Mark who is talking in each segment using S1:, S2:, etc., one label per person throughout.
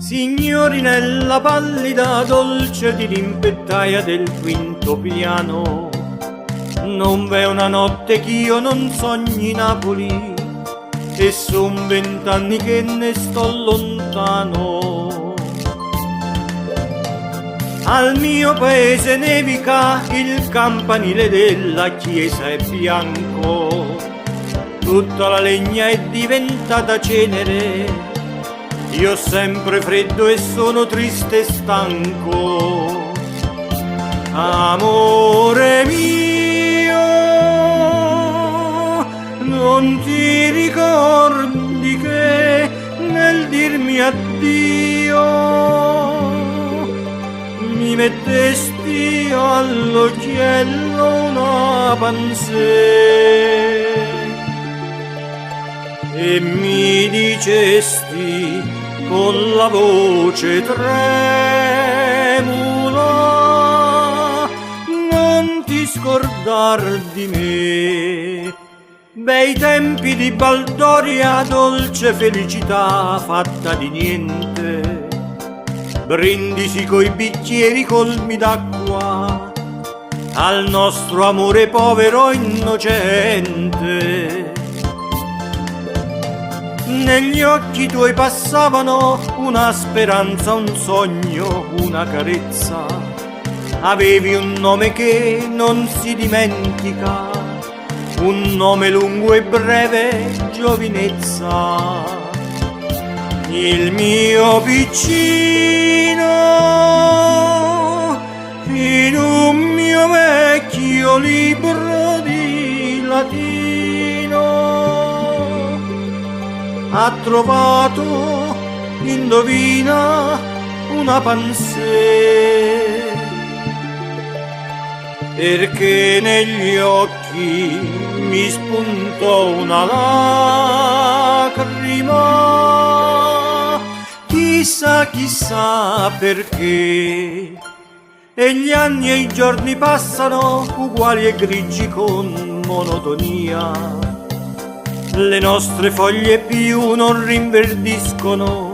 S1: Signori nella pallida dolce di rimpettaia del quinto piano, non v'è una notte ch'io non sogni Napoli, e son 20 anni che ne sto lontano. Al mio paese nevica, il campanile della chiesa è bianco, tutta la legna è diventata cenere, io ho sempre freddo e sono triste e stanco. Amore mio, non ti ricordi che nel dirmi addio mi mettesti all'occhiello una pansè e mi dicesti con la voce tremula, non ti scordar di me. Bei tempi di baldoria, dolce felicità fatta di niente, brindisi coi bicchieri colmi d'acqua al nostro amore povero innocente. Negli occhi tuoi passavano una speranza, un sogno, una carezza. Avevi un nome che non si dimentica, un nome lungo e breve, giovinezza. Il mio piccino, in un mio vecchio libro di latino, ha trovato, indovina, una pansè, perché negli occhi mi spuntò una lacrima, chissà, chissà perché. E gli anni e i giorni passano uguali e grigi con monotonia, le nostre foglie più non rinverdiscono,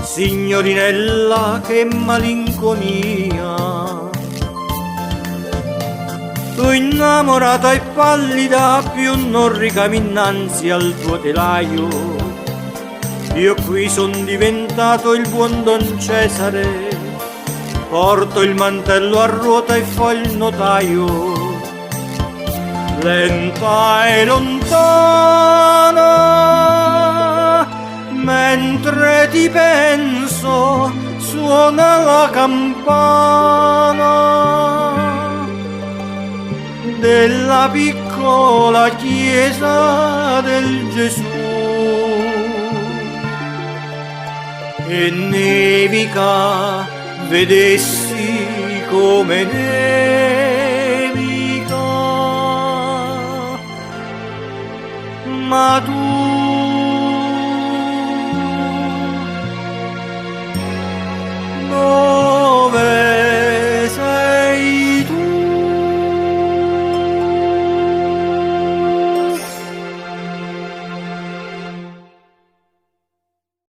S1: signorinella, che malinconia. Tu innamorata e pallida, più non ricami innanzi al tuo telaio. Io qui son diventato il buon Don Cesare, porto il mantello a ruota e fo il notaio. Lenta e lontana, mentre ti penso, suona la campana della piccola chiesa del Gesù. E nevica, vedessi come nevica, ma tu